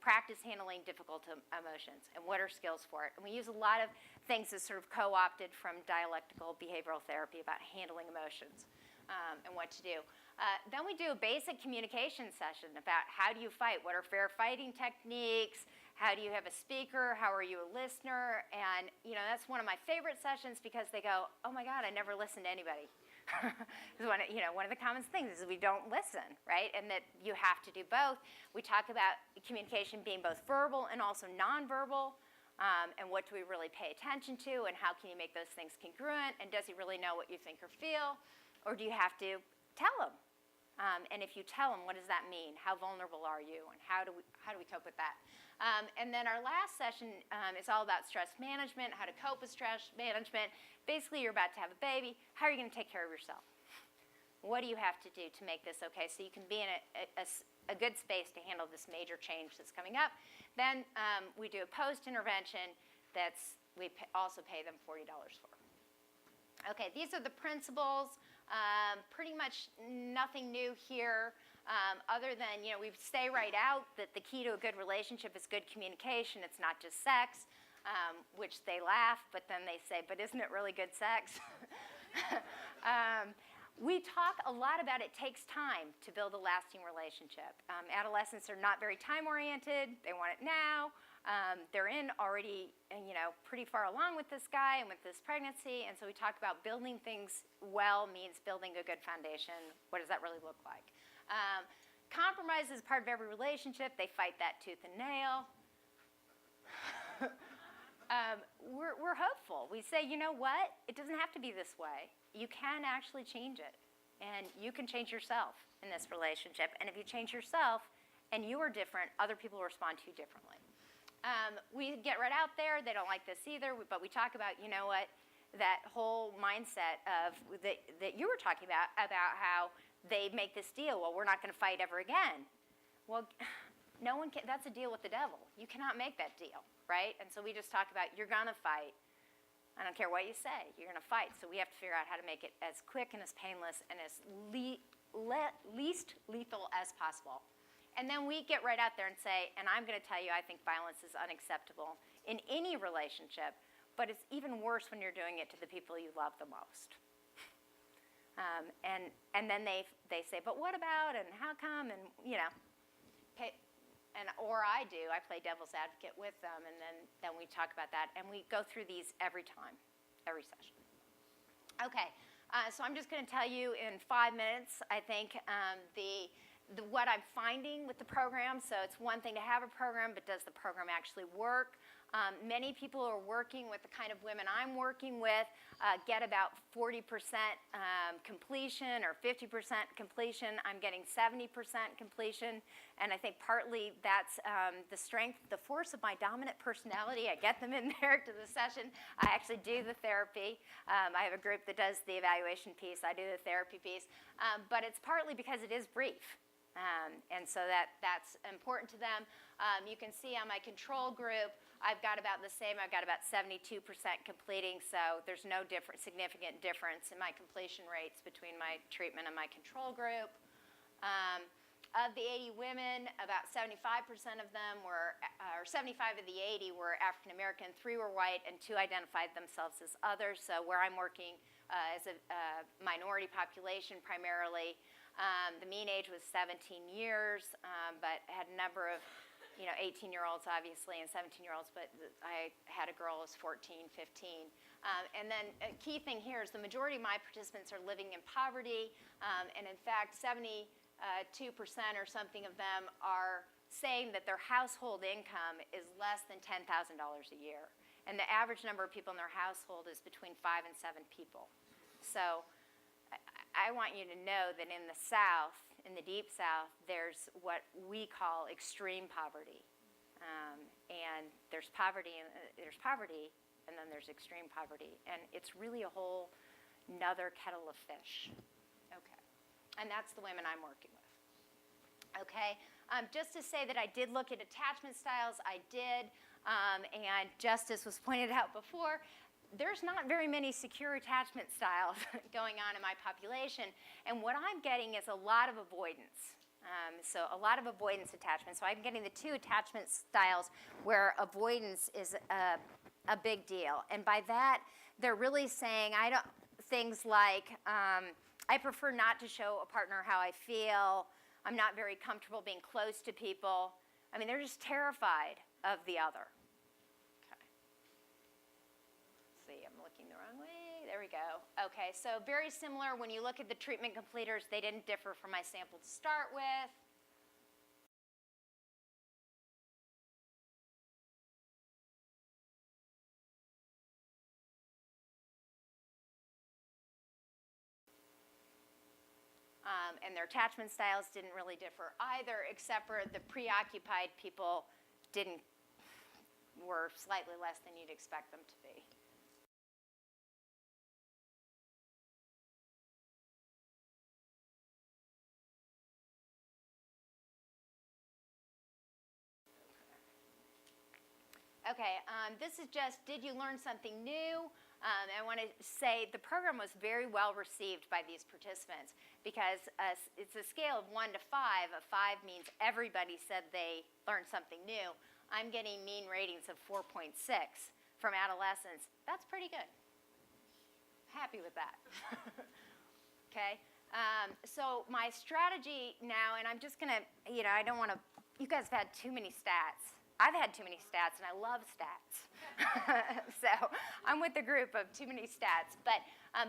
practice handling difficult emotions and what are skills for it. And we use a lot of things that's sort of co-opted from dialectical behavioral therapy about handling emotions and what to do. Then we do a basic communication session about how do you fight, what are fair fighting techniques, how do you have a speaker, how are you a listener, and that's one of my favorite sessions because they go, oh my God, I never listened to anybody. One of the common things is we don't listen, right, and that you have to do both. We talk about communication being both verbal and also nonverbal, and what do we really pay attention to, and how can you make those things congruent, and does he really know what you think or feel, or do you have to tell him? And if you tell them, what does that mean? How vulnerable are you? And how do we cope with that? And then our last session is all about stress management, how to cope with stress management. Basically, you're about to have a baby. How are you going to take care of yourself? What do you have to do to make this okay so you can be in a good space to handle this major change that's coming up? Then we do a post-intervention we also pay them $40 for. Okay, these are the principles. Pretty much nothing new here, other than, we say right out that the key to a good relationship is good communication. It's not just sex, which they laugh, but then they say, but isn't it really good sex? We talk a lot about it takes time to build a lasting relationship. Adolescents are not very time-oriented. They want it now. They're already, pretty far along with this guy and with this pregnancy, and so we talk about building things well means building a good foundation. What does that really look like? Compromise is part of every relationship. They fight that tooth and nail. We're hopeful. We say, you know what? It doesn't have to be this way. You can actually change it, and you can change yourself in this relationship, and if you change yourself and you are different, other people will respond to you differently. We get right out there. They don't like this either, but we talk about, that whole mindset of that you were talking about how they make this deal. Well, we're not going to fight ever again. Well, no one can. That's a deal with the devil. You cannot make that deal, right? And so we just talk about you're going to fight. I don't care what you say. You're going to fight. So we have to figure out how to make it as quick and as painless and as least lethal as possible. And then we get right out there and say, and I'm going to tell you, I think violence is unacceptable in any relationship, but it's even worse when you're doing it to the people you love the most. And then they say, but what about, and how come, and or I do. I play devil's advocate with them, and then we talk about that, and we go through these every time, every session. Okay, so I'm just going to tell you in 5 minutes, I think, what I'm finding with the program. So it's one thing to have a program, but does the program actually work? Many people who are working with the kind of women I'm working with get about 40% completion or 50% completion. I'm getting 70% completion, and I think partly that's the strength, the force of my dominant personality. I get them in there to the session. I actually do the therapy. I have a group that does the evaluation piece. I do the therapy piece. But it's partly because it is brief. And so that's important to them. You can see on my control group, I've got about the same. I've got about 72% completing, so there's no significant difference in my completion rates between my treatment and my control group. Of the 80 women, about 75% of them were, or 75 of the 80 were African American, 3 were white, and 2 identified themselves as others. So where I'm working as a minority population primarily, the mean age was 17 years, but had a number of 18-year-olds, obviously, and 17-year-olds, but I had a girl who was 14, 15. And then a key thing here is the majority of my participants are living in poverty, and in fact, 72% or something of them are saying that their household income is less than $10,000 a year. And the average number of people in their household is between 5 and 7 people. So I want you to know that in the South, in the Deep South, there's what we call extreme poverty. And there's poverty, and then there's extreme poverty. And it's really a whole nother kettle of fish. Okay. And that's the women I'm working with. Okay. Just to say that I did look at attachment styles, I did. And just as was pointed out before, there's not very many secure attachment styles going on in my population. And what I'm getting is a lot of avoidance. So a lot of avoidance attachment. So I'm getting the 2 attachment styles where avoidance is a big deal. And by that, they're really saying things like, I prefer not to show a partner how I feel. I'm not very comfortable being close to people. I mean, they're just terrified of the other. I'm looking the wrong way. There we go. Okay, so very similar. When you look at the treatment completers, they didn't differ from my sample to start with. And their attachment styles didn't really differ either, except for the preoccupied people were slightly less than you'd expect them to be. Okay, this is just, did you learn something new? I want to say the program was very well received by these participants because it's a scale of 1 to 5. A 5 means everybody said they learned something new. I'm getting mean ratings of 4.6 from adolescents. That's pretty good. Happy with that. Okay, so my strategy now, and I'm just going to, I don't want to, you guys have had too many stats. I've had too many stats, and I love stats. So I'm with the group of too many stats. But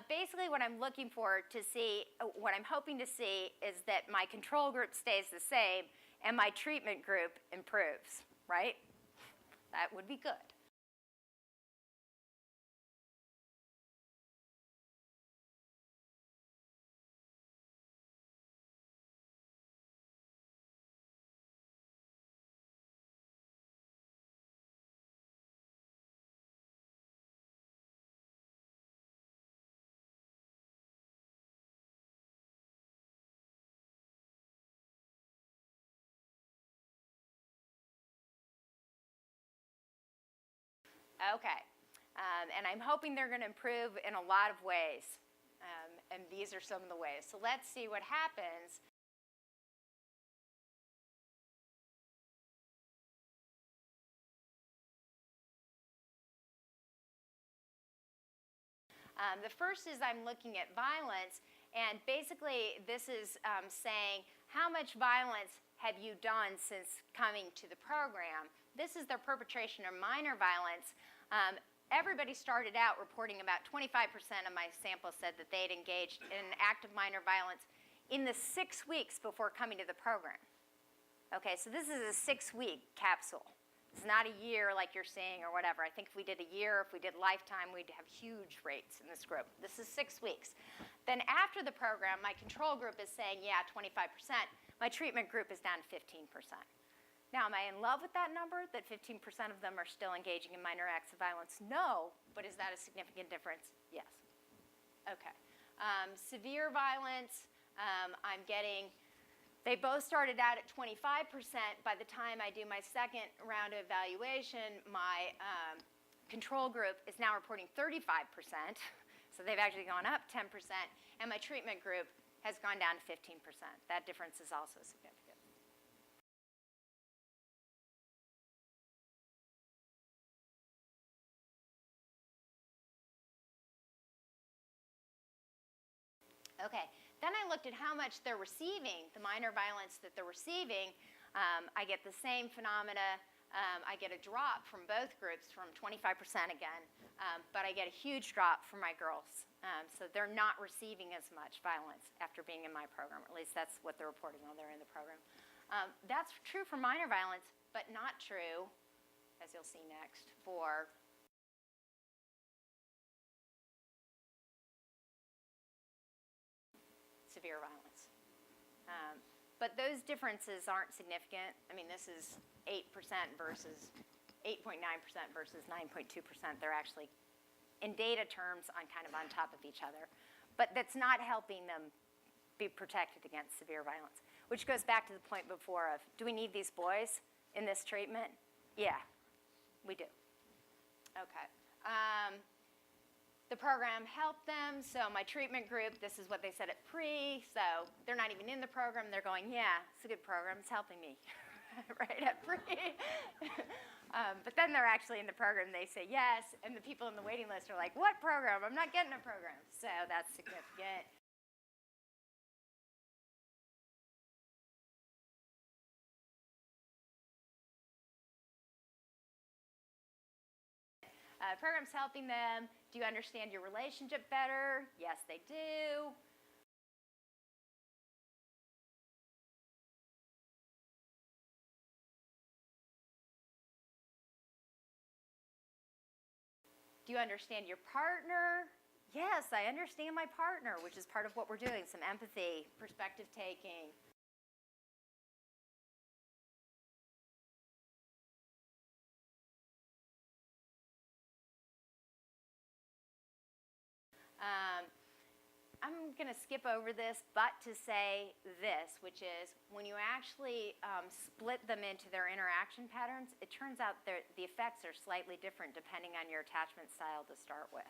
basically what I'm looking for to see, what I'm hoping to see is that my control group stays the same and my treatment group improves, right? That would be good. Okay, and I'm hoping they're going to improve in a lot of ways, and these are some of the ways. So let's see what happens. The first is I'm looking at violence, and basically this is saying how much violence have you done since coming to the program. This is their perpetration or minor violence. Everybody started out reporting about 25% of my sample said that they had engaged in an act of minor violence in the 6 weeks before coming to the program. Okay, so this is a 6-week capsule. It's not a year like you're seeing or whatever. I think if we did a year, if we did lifetime, we'd have huge rates in this group. This is 6 weeks. Then after the program, my control group is saying, yeah, 25%. My treatment group is down to 15%. Now, am I in love with that number, that 15% of them are still engaging in minor acts of violence? No, but is that a significant difference? Yes. Okay. Severe violence, I'm getting... They both started out at 25%. By the time I do my second round of evaluation, my control group is now reporting 35%. So they've actually gone up 10%. And my treatment group has gone down to 15%. That difference is also significant. Okay. Then I looked at how much they're receiving, the minor violence that they're receiving. I get the same phenomena. I get a drop from both groups from 25% again, but I get a huge drop from my girls. So they're not receiving as much violence after being in my program, or at least that's what they're reporting while they're in the program. That's true for minor violence, but not true, as you'll see next, for severe violence. But those differences aren't significant. I mean, this is 8% versus 8.9% versus 9.2%. They're actually, in data terms, kind of on top of each other. But that's not helping them be protected against severe violence, which goes back to the point before of, do we need these boys in this treatment? Yeah, we do. Okay. The program helped them, so my treatment group, this is what they said at pre, so they're not even in the program, they're going, yeah, it's a good program, it's helping me, right, at pre. But then they're actually in the program, they say yes, and the people in the waiting list are like, what program? I'm not getting a program. So that's significant. Program's helping them. Do you understand your relationship better? Yes, they do. Do you understand your partner? Yes, I understand my partner, which is part of what we're doing, some empathy, perspective taking. I'm going to skip over this, but to say this, which is when you actually split them into their interaction patterns, it turns out the effects are slightly different depending on your attachment style to start with.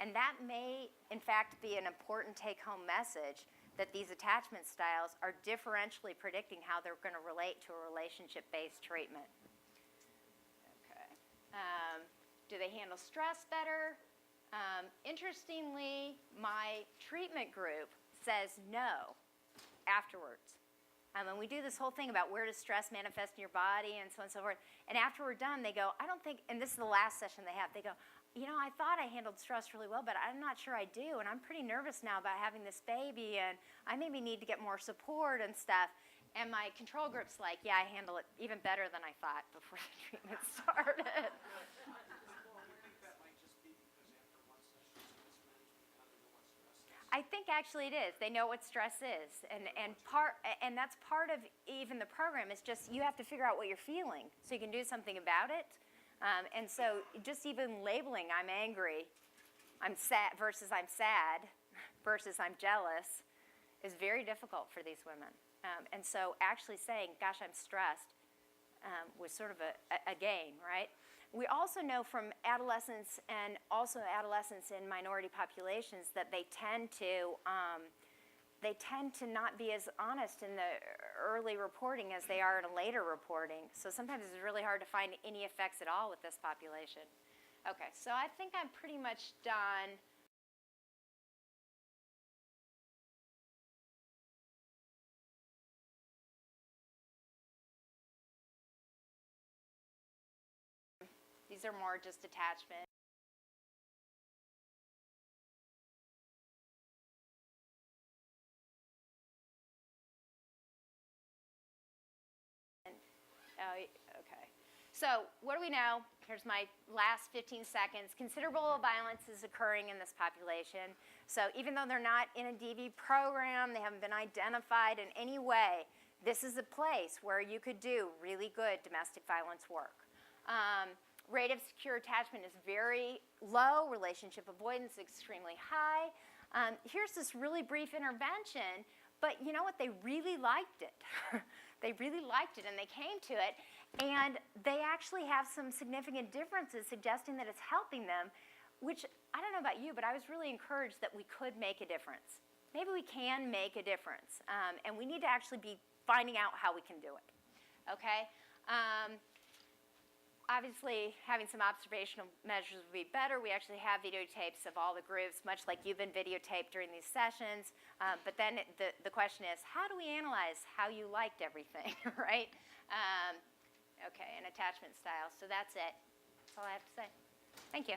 And that may, in fact, be an important take-home message that these attachment styles are differentially predicting how they're going to relate to a relationship-based treatment. Okay. Do they handle stress better? Interestingly, my treatment group says no afterwards. And we do this whole thing about where does stress manifest in your body and so on and so forth. And after we're done, they go, I don't think, and this is the last session they have, they go, you know, I thought I handled stress really well, but I'm not sure I do. And I'm pretty nervous now about having this baby, and I maybe need to get more support and stuff. And my control group's like, yeah, I handle it even better than I thought before the treatment started. I think actually it is. They know what stress is, and that's part of even the program is just you have to figure out what you're feeling so you can do something about it. And so just even labeling I'm angry, I'm sad versus I'm sad versus I'm jealous is very difficult for these women. And so actually saying, gosh, I'm stressed was sort of a gain, right? We also know from adolescents and also adolescents in minority populations that they tend to not be as honest in the early reporting as they are in a later reporting. So sometimes it's really hard to find any effects at all with this population. Okay, so I think I'm pretty much done. These are more just attachment. Okay. So what do we know? Here's my last 15 seconds. Considerable violence is occurring in this population. So even though they're not in a DV program, they haven't been identified in any way, this is a place where you could do really good domestic violence work. Rate of secure attachment is very low. Relationship avoidance is extremely high. Here's this really brief intervention, but you know what? They really liked it. They really liked it, and they came to it, and they actually have some significant differences suggesting that it's helping them, which I don't know about you, but I was really encouraged that we could make a difference. Maybe we can make a difference, and we need to actually be finding out how we can do it, okay? Obviously, having some observational measures would be better. We actually have videotapes of all the groups, much like you've been videotaped during these sessions. But then the question is, how do we analyze how you liked everything, right? Okay, and attachment style. So that's it. That's all I have to say. Thank you.